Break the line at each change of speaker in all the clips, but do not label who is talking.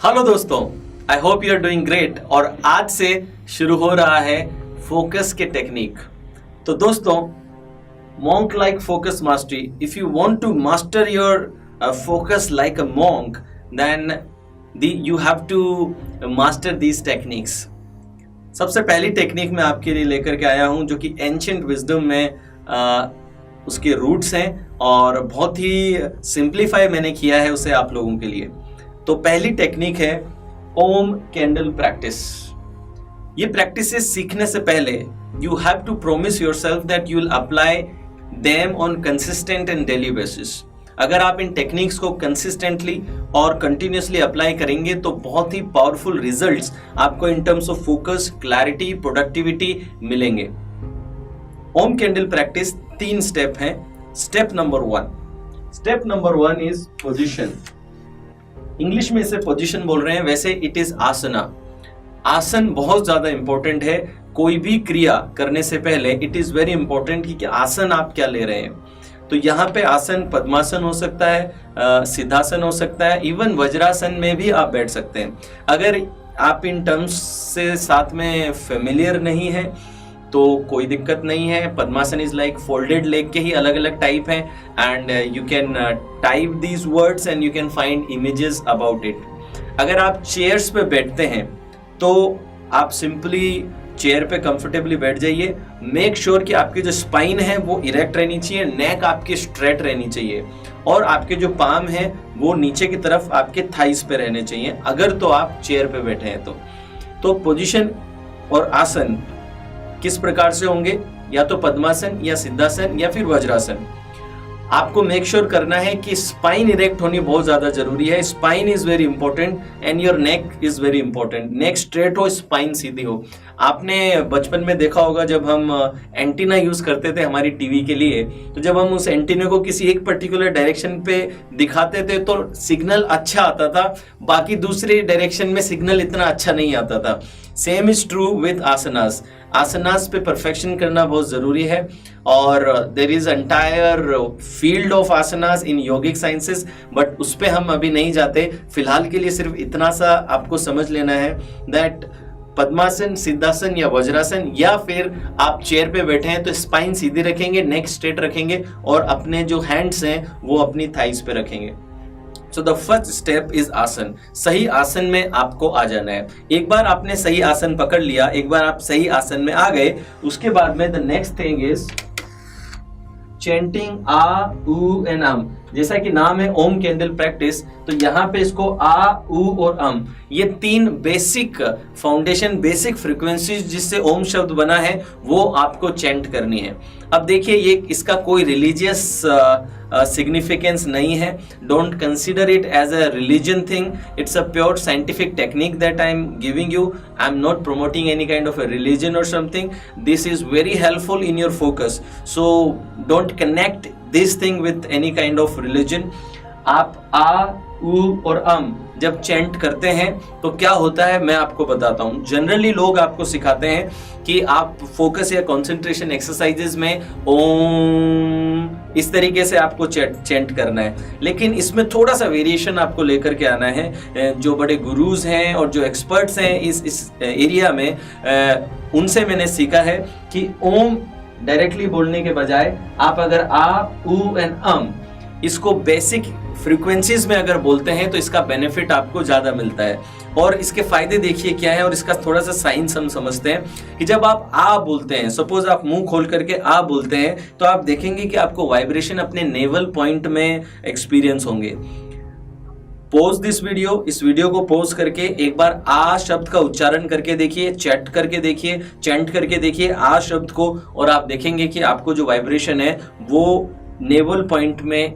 Hello दोस्तों, I hope you are doing great. और आज से शुरू हो रहा है फोकस के टेक्निक। तो दोस्तों, monk like focus mastery, if you want to master your focus like a monk, then you have to master these techniques. सबसे पहली टेक्निक मैं आपके लिए लेकर के आया हूं जो कि एंशिएंट विजडम में उसके रूट्स हैं और बहुत ही सिंप्लीफाई मैंने किया है उसे आप लोगों के लिए। तो पहली टेक्निक है ओम कैंडल प्रैक्टिस। ये प्रैक्टिसेस सीखने से पहले you have to promise yourself that you will apply them on consistent and daily basis. अगर आप इन टेक्निक्स को कंसिस्टेंटली और कंटिन्यूसली अप्लाई करेंगे तो बहुत ही पावरफुल रिजल्ट्स आपको in terms of focus, clarity, productivity मिलेंगे। ओम कैंडल प्रैक्टिस 3 स्टेप हैं। Step number 1 is position. English में इसे पोजीशन बोल रहे हैं, वैसे इट इज आसना। आसन बहुत ज्यादा इंपॉर्टेंट है। कोई भी क्रिया करने से पहले इट इज वेरी इंपॉर्टेंट कि आसन आप क्या ले रहे हैं। तो यहाँ पे आसन पद्मासन हो सकता है, सिद्धासन हो सकता है, इवन वज्रासन में भी आप बैठ सकते हैं। अगर आप इन टर्म्स से साथ में फेमिलियर नहीं है तो कोई दिक्कत नहीं है। पद्मासन इज लाइक फोल्डेड लेग के ही अलग अलग टाइप हैं and you can type these words and you can find images about it. अगर आप चेयर्स पे बैठते हैं तो आप सिंपली चेयर पे कंफर्टेबली बैठ जाइए। मेक श्योर कि आपकी जो स्पाइन है वो इरेक्ट रहनी चाहिए, नेक आपकी स्ट्रेट रहनी चाहिए और आपके जो पाम है वो नीचे की तरफ आपके थाइस पे रहने चाहिए, अगर तो आप चेयर पे बैठे हैं तो पोजीशन और आसन किस प्रकार से होंगे, या तो पद्मासन या सिद्धासन या फिर वज्रासन। आपको मेक श्योर करना है कि स्पाइन इरेक्ट होनी बहुत ज्यादा जरूरी है। Spine is very important and your neck is very important. Neck straight हो, स्पाइन सीधी हो। आपने बचपन में देखा होगा जब हम एंटीना यूज करते थे हमारी टीवी के लिए, तो जब हम उस एंटीना को किसी एक पर्टिकुलर डायरेक्शन पे दिखाते थे तो सिग्नल अच्छा आता था, बाकी दूसरे डायरेक्शन में सिग्नल इतना अच्छा नहीं आता था। Same is true with asanas. Asanas पे परफेक्शन करना बहुत जरूरी है और there is entire field of asanas in yogic sciences, but उस पे हम अभी नहीं जाते। फिलहाल के लिए सिर्फ इतना सा आपको समझ लेना है दैट पद्मासन, सिद्धासन या वज्रासन, या फिर आप चेयर पे बैठे हैं तो स्पाइन सीधी रखेंगे, नेक स्ट्रेट रखेंगे और अपने जो हैंड्स हैं वो अपनी थाइस पे रखेंगे। So the first step is आसन। सही आसन में आपको आ जाना है। एक बार आपने सही आसन पकड़ लिया, एक बार आप सही आसन में आ गए, उसके बाद में the next thing is chanting ah, ooh and अम। जैसा कि नाम है ओम कैंडल प्रैक्टिस, तो यहाँ पे इसको आ, ऊ और अम, ये 3 बेसिक फाउंडेशन, बेसिक फ्रीक्वेंसीज जिससे ओम शब्द बना है वो आपको चैंट करनी है। अब देखिए, ये इसका कोई रिलीजियस सिग्निफिकेंस नहीं है। Don't consider it as a religion thing, it's a pure scientific technique that I am giving you. I am not promoting any kind of a religion or something. This is very helpful in your focus, so don't connect this thing with any kind of religion. आप आ, ऊ और अम जब chant करते हैं तो क्या होता है मैं आपको बताता हूं। जनरली लोग आपको सिखाते हैं कि आप फोकस या कंसंट्रेशन एक्सरसाइजेस में ओम इस तरीके से आपको चैंट करना है, लेकिन इसमें थोड़ा सा वेरिएशन आपको लेकर के आना है। जो बड़े गुरुज हैं और जो एक्सपर्ट्स हैं इस एरिया में, उनसे मैंने सीखा है कि ओम डायरेक्टली बोलने के बजाय आप अगर आ, ऊ एंड अम इसको बेसिक फ्रीक्वेंसीज में अगर बोलते हैं तो इसका बेनिफिट आपको ज्यादा मिलता है। और इसके फायदे देखिए क्या है, और इसका थोड़ा सा साइंस हम समझते हैं कि जब आप आ बोलते हैं, सपोज आप मुंह खोल करके आ बोलते हैं, तो आप देखेंगे कि आपको वाइब्रेशन अपने नेवल पॉइंट में एक्सपीरियंस होंगे। पॉज दिस वीडियो, इस वीडियो को पॉज करके एक बार आ शब्द का उच्चारण करके देखिए, चैंट करके देखिए आ शब्द को, और आप देखेंगे कि आपको जो वाइब्रेशन है वो नेवल पॉइंट में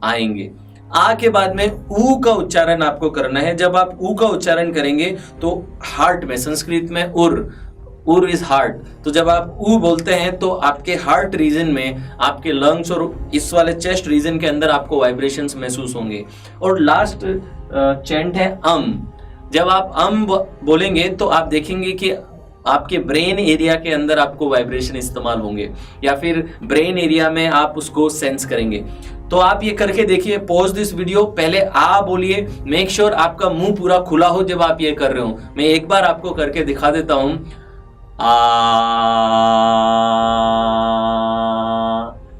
आएंगे। आ के बाद में ऊ का उच्चारण आपको करना है। जब आप ऊ का उच्चारण करेंगे तो हार्ट में, संस्कृत में उर इज हार्ट, तो जब आप ऊ बोलते हैं तो आपके हार्ट रीजन में, आपके लंग्स और इस वाले चेस्ट रीजन के अंदर आपको वाइब्रेशंस महसूस होंगे। और लास्ट चैंट है अम। जब आप अम बोलेंगे तो आप देखेंगे कि आपके ब्रेन एरिया के अंदर आपको वाइब्रेशन इस्तेमाल होंगे, या फिर ब्रेन एरिया में आप उसको सेंस करेंगे। तो आप ये करके देखिए, पॉज दिस वीडियो, पहले आ बोलिए, मेक श्योर आपका मुंह पूरा खुला हो जब आप ये कर रहे हो। मैं एक बार आपको करके दिखा देता हूं। आ,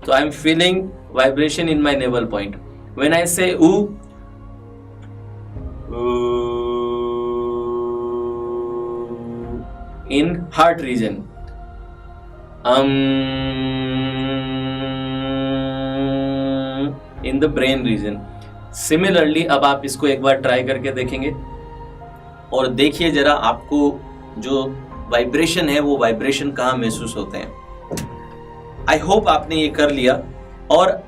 तो I am feeling vibration in my naval point. When I से ऊ, in heart region, in the brain region। Similarly अब आप इसको एक बार ट्राई करके देखेंगे और देखिए जरा आपको जो वाइब्रेशन है वो वाइब्रेशन कहाँ महसूस होते हैं। आई होप आपने ये कर लिया। और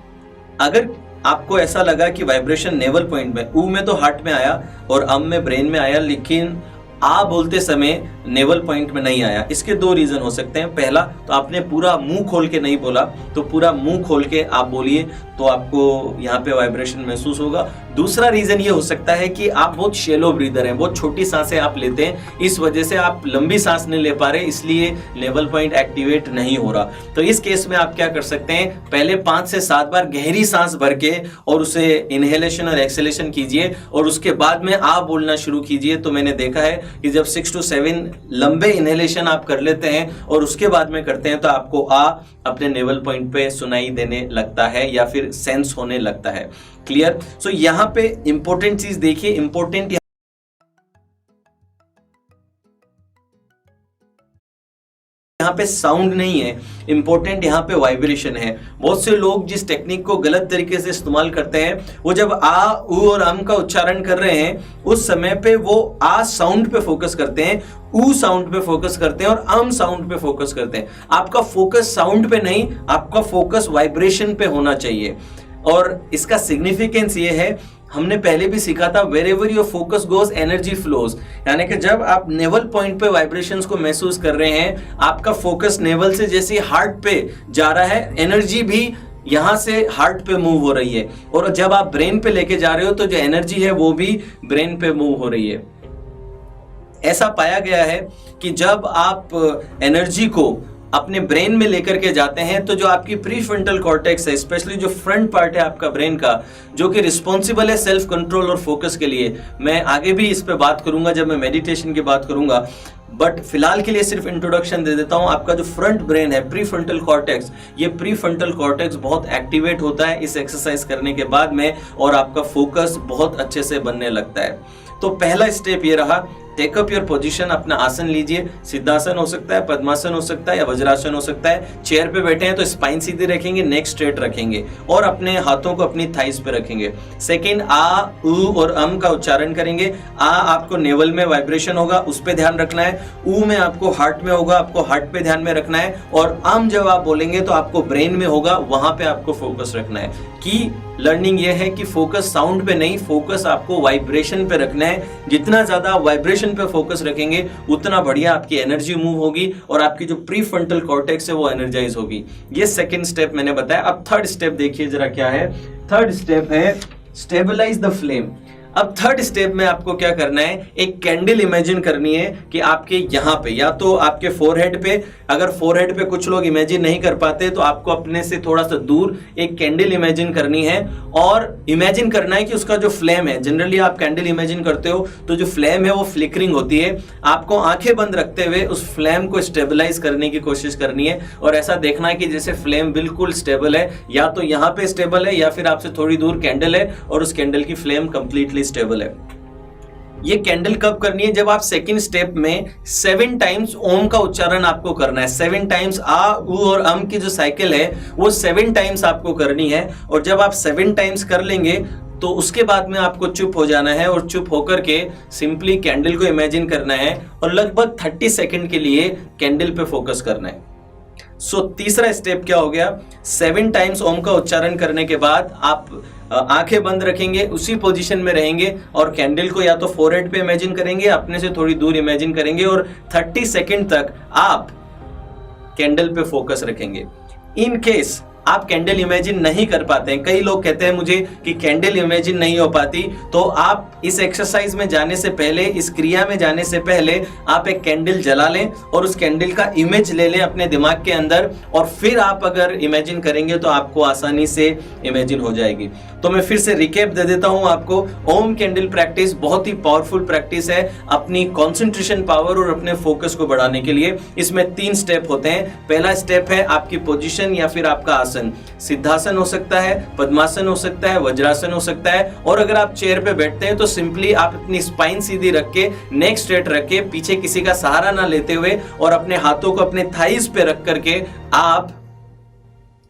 अगर आपको ऐसा लगा कि वाइब्रेशन नेवल पॉइंट में, ऊ में तो हार्ट में आया और अम में ब्रेन में आया, लेकिन आ बोलते समय नेवल पॉइंट में नहीं आया, इसके दो रीजन हो सकते हैं। पहला, तो आपने पूरा मुंह खोल के नहीं बोला, तो पूरा मुंह खोल के आप बोलिए तो आपको यहाँ पे वाइब्रेशन महसूस होगा। दूसरा रीजन ये हो सकता है कि आप बहुत शेलो ब्रीदर हैं, बहुत छोटी सांसें आप लेते हैं, इस वजह से आप लंबी सांस नहीं ले पा रहे, इसलिए नेवल पॉइंट एक्टिवेट नहीं हो रहा। तो इस केस में आप क्या कर सकते हैं, पहले 5 से 7 बार गहरी सांस भर के और उसे इनहेलेशन और एक्सहेलेशन कीजिए और उसके बाद में आप बोलना शुरू कीजिए। तो मैंने देखा है कि जब 6 to 7 लंबे इनहेलेशन आप कर लेते हैं और उसके बाद में करते हैं तो आपको आ अपने नेवल पॉइंट पे सुनाई देने लगता है या फिर सेंस होने लगता है। क्लियर? सो यहां पे इंपॉर्टेंट चीज देखिए, इंपॉर्टेंट यहाँ पे साउंड नहीं है, इंपॉर्टेंट यहाँ पे वाइब्रेशन है। बहुत से लोग जिस टेक्निक को गलत तरीके से इस्तेमाल करते हैं, वो जब आ, उ और अम का उच्चारण कर रहे हैं उस समय पे वो आ साउंड पे फोकस करते हैं, ऊ साउंड पे फोकस करते हैं और अम साउंड पे फोकस करते हैं। आपका फोकस साउंड पे नहीं, आपका फोकस वाइब्रेशन पे होना चाहिए। और इसका सिग्निफिकेंस ये है, हमने पहले भी सीखा था, wherever your focus goes energy flows, यानी कि जब आप नेवल पॉइंट पे वाइब्रेशंस को महसूस कर रहे हैं, आपका फोकस नेवल से जैसे हार्ट पे जा रहा है, एनर्जी भी यहां से हार्ट पे मूव हो रही है। और जब आप ब्रेन पे लेके जा रहे हो तो जो एनर्जी है वो भी ब्रेन पे मूव हो रही है। ऐसा पाया गया है कि जब आप एनर्जी को अपने ब्रेन में लेकर के जाते हैं तो जो आपकी प्रीफ्रंटल कॉर्टेक्स है, स्पेशली जो फ्रंट पार्ट है आपका ब्रेन का, जो कि रिस्पॉन्सिबल है सेल्फ कंट्रोल और फोकस के लिए, मैं आगे भी इस पे बात करूंगा जब मैं मेडिटेशन की बात करूंगा, बट फिलहाल के लिए सिर्फ इंट्रोडक्शन दे देता हूं। आपका जो फ्रंट ब्रेन है, प्रीफ्रंटल कॉर्टेक्स, ये प्रीफ्रंटल कॉर्टेक्स बहुत एक्टिवेट होता है इस एक्सरसाइज करने के बाद में और आपका फोकस बहुत अच्छे से बनने लगता है। तो पहला स्टेप ये रहा, टेक अप योर पोजीशन, अपना आसन लीजिए। सिद्धासन हो सकता है, पद्मासन हो सकता है या वज्रासन हो सकता है। चेयर पे बैठे हैं तो स्पाइन सीधी रखेंगे, नेक स्ट्रेट रखेंगे और अपने हाथों को अपनी थाइस पे रखेंगे। सेकंड, आ, उ और अम का उच्चारण करेंगे। आ आपको नेवल में वाइब्रेशन होगा, उस पे ध्यान रखना है। उ में आपको हार्ट में होगा, आपको हार्ट पे ध्यान में रखना है। और अम जब आप बोलेंगे तो आपको ब्रेन में होगा, वहां पे आपको फोकस रखना है। की लर्निंग ये है कि फोकस साउंड पे नहीं, फोकस आपको वाइब्रेशन पे रखना है। जितना ज्यादा वाइब्रेशन पे फोकस रखेंगे उतना बढ़िया आपकी एनर्जी मूव होगी और आपकी जो प्रीफ्रंटल कॉर्टेक्स है वो एनर्जाइज होगी। ये सेकंड स्टेप मैंने बताया। अब थर्ड स्टेप देखिए जरा क्या है। थर्ड स्टेप है स्टेबलाइज द फ्लेम। अब थर्ड स्टेप में आपको क्या करना है, एक कैंडल इमेजिन करनी है कि आपके यहाँ पे या तो आपके फोरहेड पे, अगर फोरहेड पे कुछ लोग इमेजिन नहीं कर पाते तो आपको अपने से थोड़ा सा दूर एक कैंडल इमेजिन करनी है और इमेजिन करना है कि उसका जो फ्लेम है, जनरली आप कैंडल इमेजिन करते हो तो जो फ्लेम है वो फ्लिकरिंग होती है। आपको आंखें बंद रखते हुए उस फ्लेम को स्टेबलाइज करने की कोशिश करनी है और ऐसा देखना है कि जैसे फ्लेम बिल्कुल स्टेबल है, या तो यहाँ पे स्टेबल है या फिर आपसे थोड़ी दूर कैंडल है और उस कैंडल की फ्लेम कंप्लीटली स्टेबल है। ये कैंडल कब करनी है, जब आप सेकंड स्टेप में 7 टाइम्स ओम का उच्चारण आपको करना है। 7 टाइम्स आ, उ और अम की जो साइकिल है वो 7 टाइम्स आपको करनी है। और जब आप 7 टाइम्स कर लेंगे तो उसके बाद में आपको चुप हो जाना है और चुप होकर के सिंपली कैंडल को इमेजिन करना है और लगभग 30 सेकंड के लिए कैंडल पे फोकस करना है। सो तीसरा स्टेप क्या हो गया, 7 टाइम्स ओम का उच्चारण करने के बाद आप आंखें बंद रखेंगे, उसी पोजीशन में रहेंगे और कैंडल को या तो फोरहेड पे इमेजिन करेंगे, अपने से थोड़ी दूर इमेजिन करेंगे और 30 सेकंड तक आप कैंडल पे फोकस रखेंगे। इन केस आप कैंडल इमेजिन नहीं कर पाते हैं, कई लोग कहते हैं मुझे कि कैंडल इमेजिन नहीं हो पाती, तो आप इस एक्सरसाइज में जाने से पहले, इस क्रिया में जाने से पहले आप एक कैंडल जला लें और उस कैंडल का इमेज ले लें अपने दिमाग के अंदर, और फिर आप अगर इमेजिन करेंगे तो आपको आसानी से इमेजिन हो जाएगी। तो मैं फिर से रिकैप दे देता हूं आपको। ओम कैंडल प्रैक्टिस बहुत ही पावरफुल प्रैक्टिस है अपनी कंसंट्रेशन पावर और अपने फोकस को बढ़ाने के लिए। इसमें 3 स्टेप होते हैं। पहला स्टेप है आपकी पोजीशन या फिर आपका आसन। सिद्धासन हो सकता है, पद्मासन हो सकता है, वज्रासन हो सकता है, और अगर आप चेयर पे बैठते हैं तो सिंपली आप अपनी स्पाइन सीधी रख के, नेक स्ट्रेट रख के, पीछे किसी का सहारा ना लेते हुए और अपने हाथों को अपने थाइस पे रख करके आप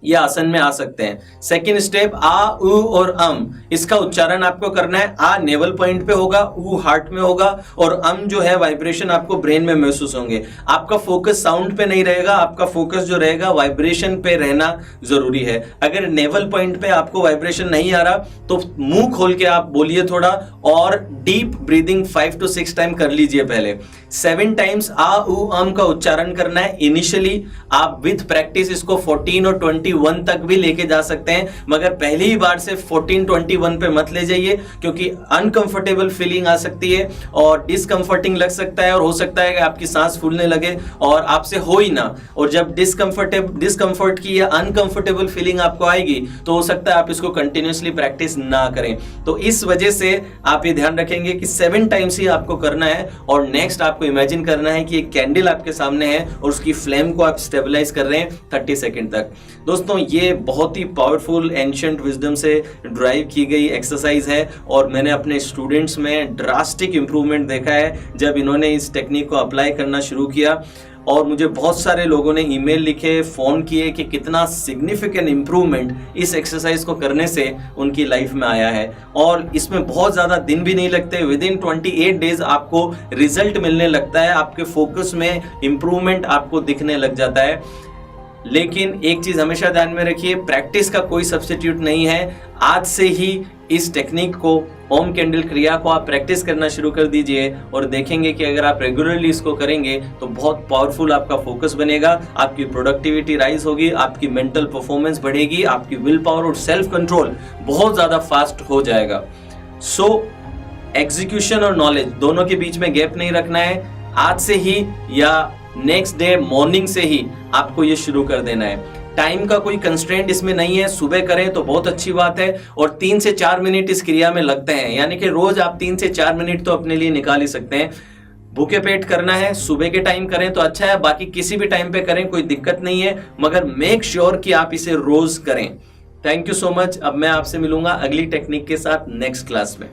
ये आसन में आ सकते हैं। सेकेंड स्टेप, आ, उ और अम, इसका उच्चारण आपको करना है। आ नेवल पॉइंट पे होगा, उ हार्ट में होगा, और अम जो है वाइब्रेशन आपको ब्रेन में महसूस होंगे। आपका फोकस साउंड पे नहीं रहेगा, आपका फोकस जो रहेगा वाइब्रेशन पे रहना जरूरी है। अगर नेवल पॉइंट पे आपको वाइब्रेशन नहीं आ रहा तो मुंह खोल के आप बोलिए थोड़ा, और डीप ब्रीदिंग 5 to 6 टाइम कर लीजिए। पहले 7 टाइम्स आ, उ, अम का उच्चारण करना है इनिशियली। आप विथ प्रैक्टिस इसको 14 और 21 तक भी लेके जा सकते हैं, मगर पहली ही बार से 14-21 पे मत ले जाइए, क्योंकि अनकंफर्टेबल फीलिंग आ सकती है और डिस्कंफर्टिंग लग सकता है, और हो सकता है कि आपकी सांस फूलने लगे और आपसे हो ही ना। और जब डिस्कंफर्ट की या अनकंफर्टेबल फीलिंग आपको आएगी तो हो सकता है आप इसको कंटिन्यूअसली प्रैक्टिस ना करें। तो इस वजह से आप ये ध्यान रखेंगे कि 7 टाइम्स ही आपको करना है, और नेक्स्ट आपको इमेजिन करना है कि एक कैंडल आपके सामने है और उसकी फ्लेम को आप स्टेबलाइज कर रहे हैं 30 सेकेंड तक। दोस्तों ये बहुत ही पावरफुल एंशिएंट विजडम से ड्राइव की गई एक्सरसाइज है, और मैंने अपने स्टूडेंट्स में ड्रास्टिक इंप्रूवमेंट देखा है जब इन्होंने इस टेक्निक को अप्लाई करना शुरू किया। और मुझे बहुत सारे लोगों ने ईमेल लिखे, फोन किए कि कितना सिग्निफिकेंट इंप्रूवमेंट इस एक्सरसाइज को करने से उनकी लाइफ में आया है। और इसमें बहुत ज़्यादा दिन भी नहीं लगते, विदिन 28 डेज आपको रिजल्ट मिलने लगता है, आपके फोकस में इंप्रूवमेंट आपको दिखने लग जाता है। लेकिन एक चीज हमेशा ध्यान में रखिए, प्रैक्टिस का कोई सब्स्टिट्यूट नहीं है। आज से ही इस टेक्निक को, ओम कैंडल क्रिया को आप प्रैक्टिस करना शुरू कर दीजिए, और देखेंगे कि अगर आप रेगुलरली इसको करेंगे तो बहुत पावरफुल आपका फोकस बनेगा, आपकी प्रोडक्टिविटी राइज होगी, आपकी मेंटल परफॉर्मेंस बढ़ेगी, आपकी विल पावर और सेल्फ कंट्रोल बहुत ज्यादा फास्ट हो जाएगा। सो एग्जीक्यूशन और नॉलेज दोनों के बीच में गैप नहीं रखना है। आज से ही या नेक्स्ट डे मॉर्निंग से ही आपको ये शुरू कर देना है। टाइम का कोई कंस्ट्रेंट इसमें नहीं है, सुबह करें तो बहुत अच्छी बात है, और 3 से 4 मिनट इस क्रिया में लगते हैं, यानी कि रोज आप 3 से 4 मिनट तो अपने लिए निकाल ही सकते हैं। भूखे पेट करना है, सुबह के टाइम करें तो अच्छा है, बाकी किसी भी टाइम पे करें कोई दिक्कत नहीं है, मगर मेक श्योर कि आप इसे रोज करें। Thank you so much. अब मैं आपसे मिलूंगा अगली टेक्निक के साथ नेक्स्ट क्लास में।